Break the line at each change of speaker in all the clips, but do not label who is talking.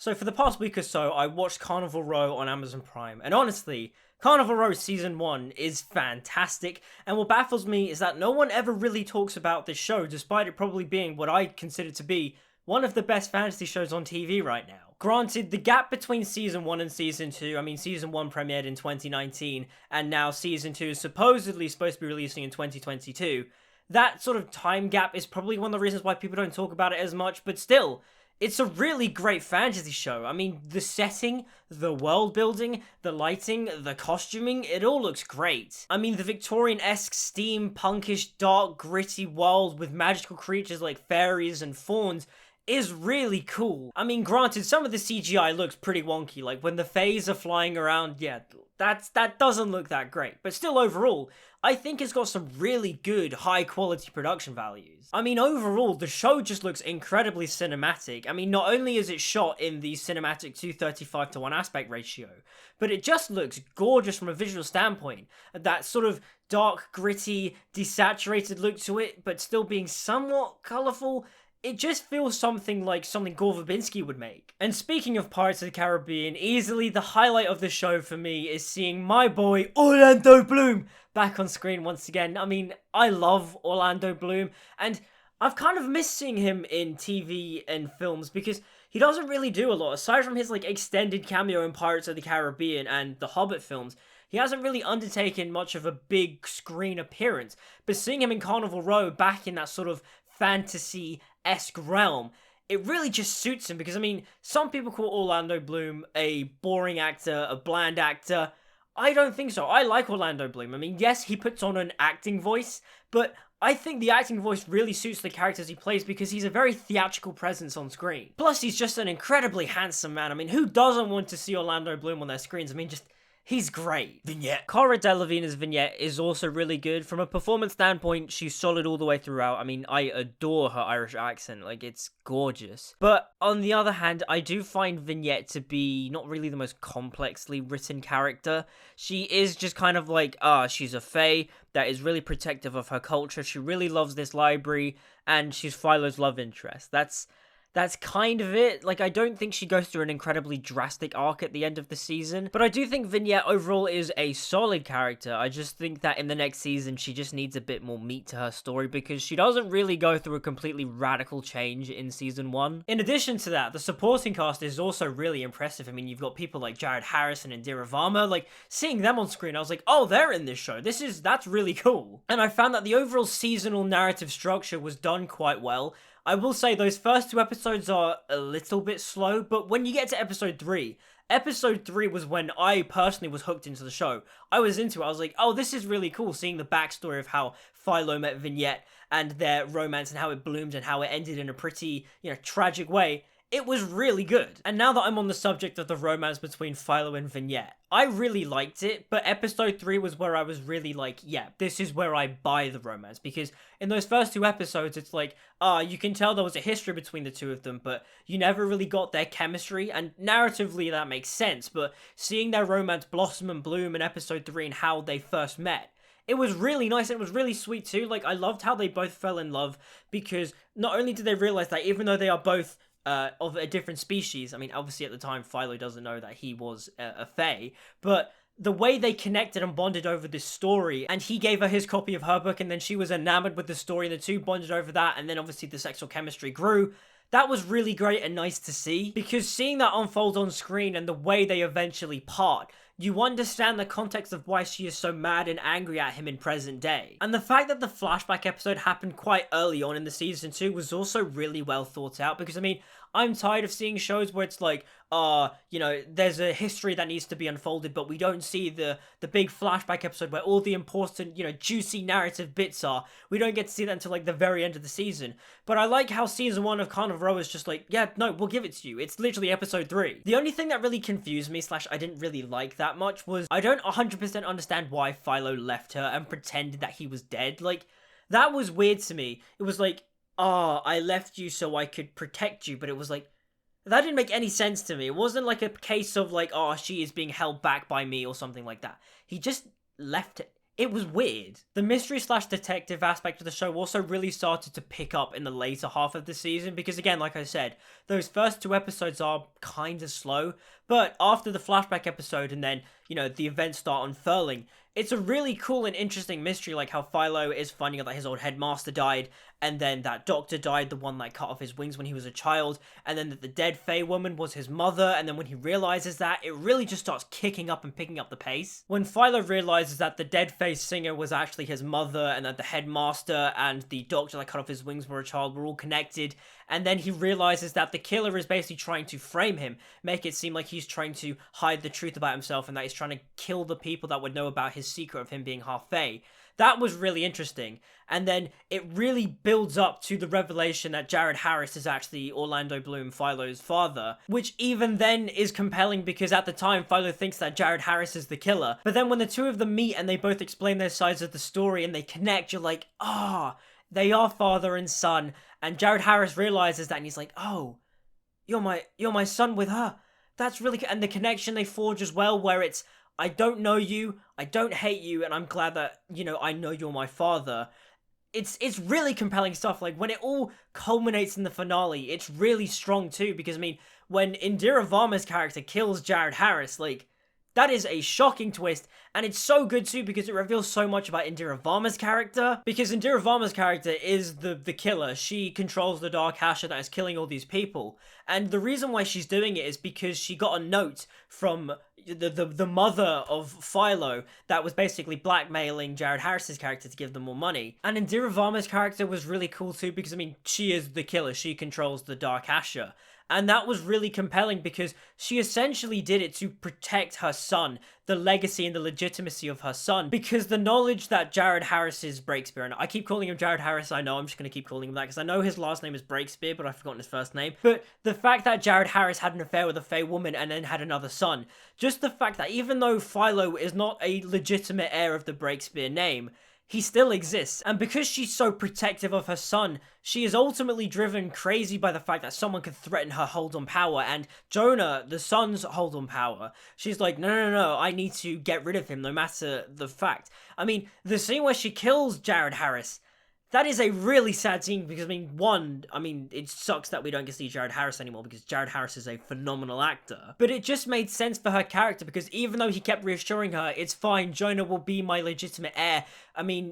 So for the past week or so, I watched Carnival Row on Amazon Prime, and honestly, Carnival Row Season 1 is fantastic, and what baffles me is that no one ever really talks about this show, despite it probably being what I consider to be one of the best fantasy shows on TV right now. Granted, the gap between Season 1 and Season 2, Season 1 premiered in 2019, and now Season 2 is supposedly supposed to be releasing in 2022. That sort of time gap is probably one of the reasons why people don't talk about it as much, but still, it's a really great fantasy show. The setting, the world building, the lighting, the costuming, it all looks great. The Victorian-esque, steampunkish, dark, gritty world with magical creatures like fairies and fauns is really cool. Granted, some of the CGI looks pretty wonky, like when the fays are flying around, yeah, that doesn't look that great. But still, overall, I think it's got some really good, high-quality production values. Overall, the show just looks incredibly cinematic. Not only is it shot in the cinematic 2:35:1 aspect ratio, but it just looks gorgeous from a visual standpoint. That sort of dark, gritty, desaturated look to it, but still being somewhat colourful. It just feels something like something Gore Verbinski would make. And speaking of Pirates of the Caribbean, easily the highlight of the show for me is seeing my boy Orlando Bloom back on screen once again. I love Orlando Bloom, and I've kind of missed seeing him in TV and films because he doesn't really do a lot. Aside from his extended cameo in Pirates of the Caribbean and the Hobbit films, he hasn't really undertaken much of a big screen appearance. But seeing him in Carnival Row back in that sort of fantasy-esque realm, it really just suits him because, some people call Orlando Bloom a boring actor, a bland actor. I don't think so. I like Orlando Bloom. Yes, he puts on an acting voice, but I think the acting voice really suits the characters he plays because he's a very theatrical presence on screen. Plus, he's just an incredibly handsome man. Who doesn't want to see Orlando Bloom on their screens? He's great. Vignette. Cara Delevigne's Vignette is also really good. From a performance standpoint, she's solid all the way throughout. I adore her Irish accent. It's gorgeous. But on the other hand, I do find Vignette to be not really the most complexly written character. She is just kind of she's a fae that is really protective of her culture. She really loves this library, and she's Philo's love interest. That's kind of it. I don't think she goes through an incredibly drastic arc at the end of the season, but I do think Vignette overall is a solid character. I just think that in the next season, she just needs a bit more meat to her story because she doesn't really go through a completely radical change in season 1. In addition to that, the supporting cast is also really impressive. You've got people like Jared Harrison and Indira Varma. Seeing them on screen, I was like, oh, they're in this show. That's really cool. And I found that the overall seasonal narrative structure was done quite well. I will say those first 2 episodes are a little bit slow, but when you get to episode 3 was when I personally was hooked into the show. I was into it. I was like, oh, this is really cool, seeing the backstory of how Philo met Vignette and their romance and how it bloomed and how it ended in a pretty, tragic way. It was really good. And now that I'm on the subject of the romance between Philo and Vignette, I really liked it, but episode 3 was where I was really yeah, this is where I buy the romance, because in those first 2 episodes, it's you can tell there was a history between the two of them, but you never really got their chemistry, and narratively that makes sense, but seeing their romance blossom and bloom in episode 3 and how they first met, it was really nice, and it was really sweet too. I loved how they both fell in love, because not only did they realize that even though they are both of a different species. Obviously at the time, Philo doesn't know that he was a fae, but the way they connected and bonded over this story, and he gave her his copy of her book, and then she was enamored with the story, and the two bonded over that, and then obviously the sexual chemistry grew. That was really great and nice to see, because seeing that unfold on screen and the way they eventually part, you understand the context of why she is so mad and angry at him in present day. And the fact that the flashback episode happened quite early on in the season 2 was also really well thought out, because I'm tired of seeing shows where it's there's a history that needs to be unfolded, but we don't see the big flashback episode where all the important, juicy narrative bits are. We don't get to see that until the very end of the season. But I like how season 1 of Carnival Row is just yeah, no, we'll give it to you. It's literally episode 3. The only thing that really confused me / I didn't really like that much was I don't 100% understand why Philo left her and pretended that he was dead. That was weird to me. It was I left you so I could protect you, but it was that didn't make any sense to me. It wasn't a case of she is being held back by me or something like that. He just left it was weird. The mystery slash detective aspect of the show also really started to pick up in the later half of the season because, again, like I said, those first 2 episodes are kind of slow, but after the flashback episode and then, the events start unfurling, it's a really cool and interesting mystery, like how Philo is finding out that his old headmaster died, and then that doctor died, the one that cut off his wings when he was a child, and then that the dead Fey woman was his mother, and then when he realizes that, it really just starts kicking up and picking up the pace. When Philo realizes that the dead Fey singer was actually his mother, and that the headmaster and the doctor that cut off his wings were a child were all connected, and then he realizes that the killer is basically trying to frame him, make it seem like he's trying to hide the truth about himself, and that he's trying to kill the people that would know about his secret of him being half Fey. That was really interesting. And then it really builds up to the revelation that Jared Harris is actually Orlando Bloom, Philo's father, which even then is compelling because at the time Philo thinks that Jared Harris is the killer. But then when the two of them meet and they both explain their sides of the story and they connect, you're like, they are father and son. And Jared Harris realizes that and he's like, oh, you're my son with her. That's really and the connection they forge as well, where it's, I don't know you, I don't hate you, and I'm glad that, I know you're my father. It's really compelling stuff. Like, when it all culminates in the finale, it's really strong too, because, when Indira Varma's character kills Jared Harris, like, that is a shocking twist, and it's so good too because it reveals so much about Indira Varma's character, because Indira Varma's character is the killer. She controls the Dark Asher that is killing all these people, and the reason why she's doing it is because she got a note from the mother of Philo that was basically blackmailing Jared Harris's character to give them more money. And Indira Varma's character was really cool too because, she is the killer. She controls the Dark Asher. And that was really compelling because she essentially did it to protect her son, the legacy and the legitimacy of her son, because the knowledge that Jared Harris is Breakspear, and I keep calling him Jared Harris, I know, I'm just going to keep calling him that because I know his last name is Breakspear, but I've forgotten his first name. But the fact that Jared Harris had an affair with a Fey woman and then had another son, just the fact that even though Philo is not a legitimate heir of the Breakspear name, he still exists, and because she's so protective of her son, she is ultimately driven crazy by the fact that someone could threaten her hold on power, and Jonah, the son's hold on power, she's like, no, I need to get rid of him no matter the fact. The scene where she kills Jared Harris, that is a really sad scene because, it sucks that we don't get to see Jared Harris anymore because Jared Harris is a phenomenal actor. But it just made sense for her character because even though he kept reassuring her, it's fine, Jonah will be my legitimate heir.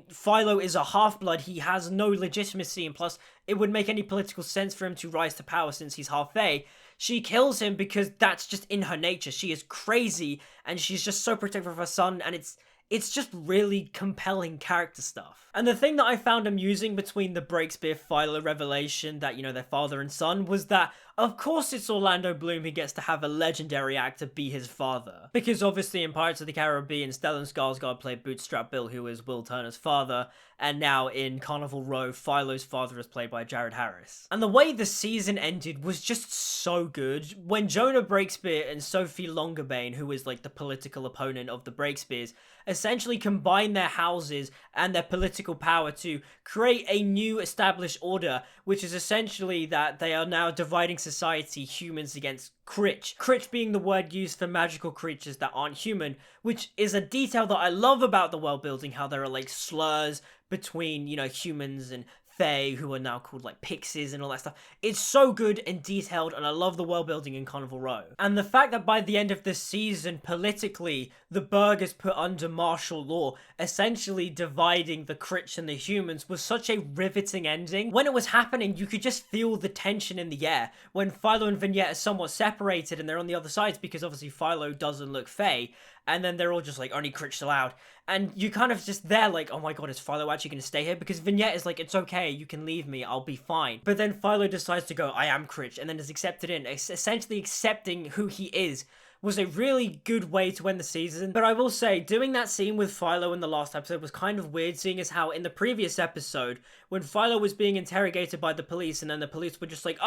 Philo is a half-blood, he has no legitimacy, and plus, it would make any political sense for him to rise to power since he's half-Fey. She kills him because that's just in her nature. She is crazy, and she's just so protective of her son, and it's just really compelling character stuff. And the thing that I found amusing between the Breakspear Philo revelation that, their father and son, was that, of course it's Orlando Bloom who gets to have a legendary actor be his father. Because obviously in Pirates of the Caribbean, Stellan Skarsgård played Bootstrap Bill, who is Will Turner's father, and now in Carnival Row, Philo's father is played by Jared Harris. And the way the season ended was just so good. When Jonah Breakspear and Sophie Longerbane, who is like the political opponent of the Breakspears, essentially combine their houses and their political power to create a new established order, which is essentially that they are now dividing society, humans against Critch. Critch being the word used for magical creatures that aren't human, which is a detail that I love about the world building, how there are like slurs between, humans and Fae, who are now called like pixies and all that stuff. It's so good and detailed, and I love the world building in Carnival Row. And the fact that by the end of this season, politically, the Burg is put under martial law, essentially dividing the Critch and the humans, was such a riveting ending. When it was happening, you could just feel the tension in the air. When Philo and Vignette are somewhat separated and they're on the other sides, because obviously Philo doesn't look Fae, and then they're all just like, only Critch allowed. And you kind of just there like, oh my god, is Philo actually going to stay here? Because Vignette is like, it's okay, you can leave me, I'll be fine. But then Philo decides to go, I am Critch, and then is accepted in. Essentially accepting who he is was a really good way to end the season. But I will say, doing that scene with Philo in the last episode was kind of weird, seeing as how in the previous episode, when Philo was being interrogated by the police, and then the police were just like,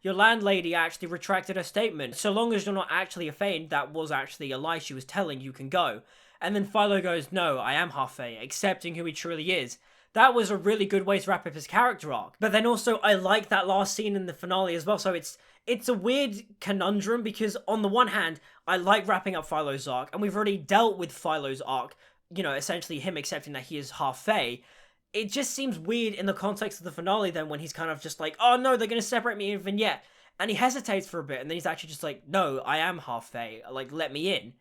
your landlady actually retracted her statement. So long as you're not actually a Fae, that was actually a lie she was telling, you can go. And then Philo goes, no, I am half Fae, accepting who he truly is. That was a really good way to wrap up his character arc. But then also, I like that last scene in the finale as well, so it's a weird conundrum, because on the one hand, I like wrapping up Philo's arc, and we've already dealt with Philo's arc, essentially him accepting that he is half Fae, it just seems weird in the context of the finale then when he's kind of just like, oh no, they're going to separate me and Vignette. And he hesitates for a bit, and then he's actually just like, no, I am half Fae, like, let me in.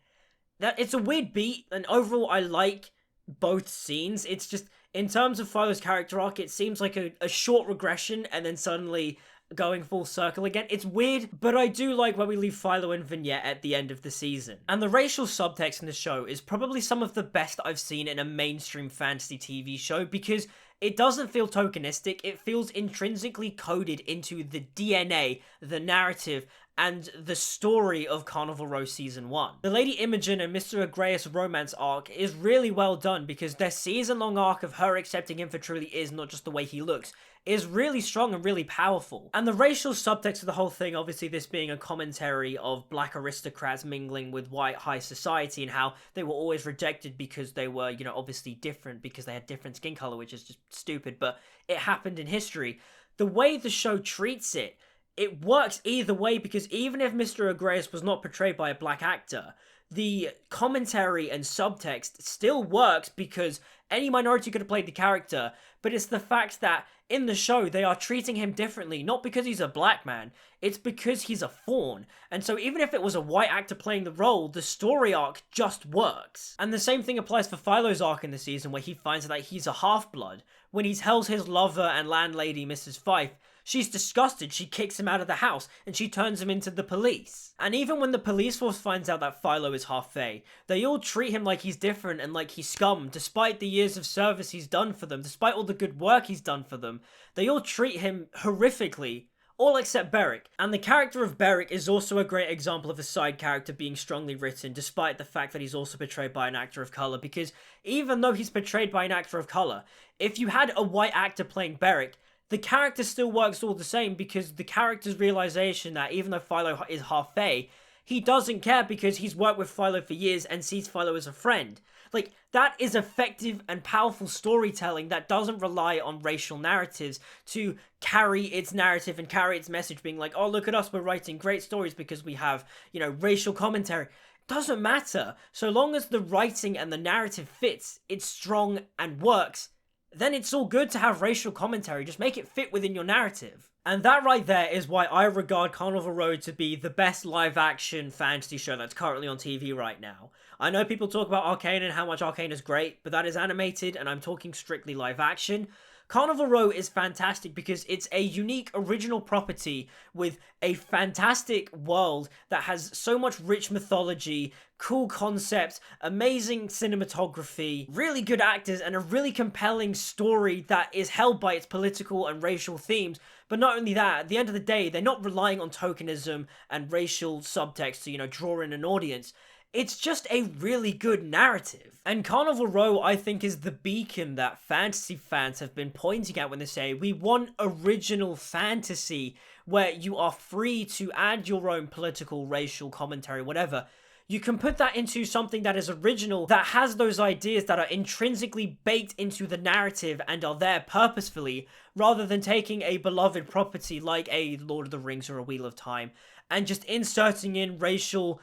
That it's a weird beat, and overall I like both scenes. It's just, in terms of Philo's character arc, it seems like a short regression, and then suddenly going full circle again. It's weird, but I do like where we leave Philo and Vignette at the end of the season. And the racial subtext in the show is probably some of the best I've seen in a mainstream fantasy TV show, because it doesn't feel tokenistic, it feels intrinsically coded into the DNA, the narrative, and the story of Carnival Row Season 1. The Lady Imogen and Mr. Agreus romance arc is really well done, because their season-long arc of her accepting him for truly is, not just the way he looks, is really strong and really powerful. And the racial subtext of the whole thing, obviously this being a commentary of black aristocrats mingling with white high society and how they were always rejected because they were, obviously different because they had different skin color, which is just stupid, but it happened in history. The way the show treats it, it works either way, because even if Mr. Agreus was not portrayed by a black actor, the commentary and subtext still works because any minority could have played the character, but it's the fact that in the show they are treating him differently, not because he's a black man, it's because he's a faun. And so even if it was a white actor playing the role, the story arc just works. And the same thing applies for Philo's arc in the season, where he finds out that he's a half-blood. When he tells his lover and landlady, Mrs. Fife, she's disgusted, she kicks him out of the house, and she turns him into the police. And even when the police force finds out that Philo is half Fae, they all treat him like he's different and like he's scum, despite the years of service he's done for them, despite all the good work he's done for them. They all treat him horrifically, all except Beric. And the character of Beric is also a great example of a side character being strongly written, despite the fact that he's also portrayed by an actor of colour, because even though he's portrayed by an actor of colour, if you had a white actor playing Beric, the character still works all the same, because the character's realization that even though Philo is half Fae, he doesn't care because he's worked with Philo for years and sees Philo as a friend. Like, that is effective and powerful storytelling that doesn't rely on racial narratives to carry its narrative and carry its message, being like, oh, look at us, we're writing great stories because we have, racial commentary. Doesn't matter. So long as the writing and the narrative fits, it's strong and works, then it's all good to have racial commentary. Just make it fit within your narrative. And that right there is why I regard Carnival Row to be the best live-action fantasy show that's currently on TV right now. I know people talk about Arcane and how much Arcane is great, but that is animated, and I'm talking strictly live-action. Carnival Row is fantastic because it's a unique original property with a fantastic world that has so much rich mythology, cool concepts, amazing cinematography, really good actors, and a really compelling story that is held by its political and racial themes. But not only that, at the end of the day, they're not relying on tokenism and racial subtext to, draw in an audience. It's just a really good narrative. And Carnival Row, I think, is the beacon that fantasy fans have been pointing at when they say, we want original fantasy where you are free to add your own political, racial commentary, whatever. You can put that into something that is original, that has those ideas that are intrinsically baked into the narrative and are there purposefully, rather than taking a beloved property like a Lord of the Rings or a Wheel of Time and just inserting in racial,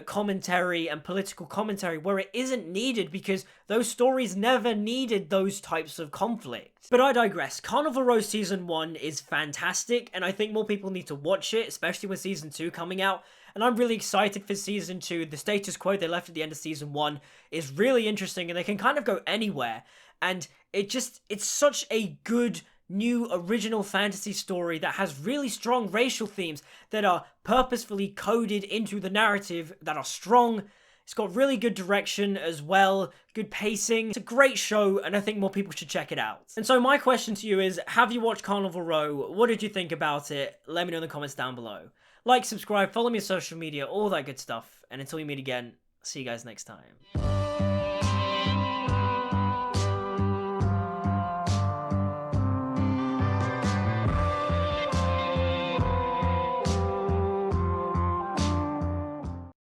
commentary and political commentary where it isn't needed, because those stories never needed those types of conflict. But I digress. Carnival Row Season 1 is fantastic, and I think more people need to watch it, especially with Season 2 coming out. And I'm really excited for Season 2. The status quo they left at the end of Season 1 is really interesting, and they can kind of go anywhere. And it's such a good new original fantasy story that has really strong racial themes that are purposefully coded into the narrative, that are strong. It's got really good direction as well, good pacing. It's a great show, and I think more people should check it out. And so my question to you is, have you watched Carnival Row? What did you think about it? Let me know in the comments down below. Like, subscribe, follow me on social media, all that good stuff. And until we meet again, see you guys next time.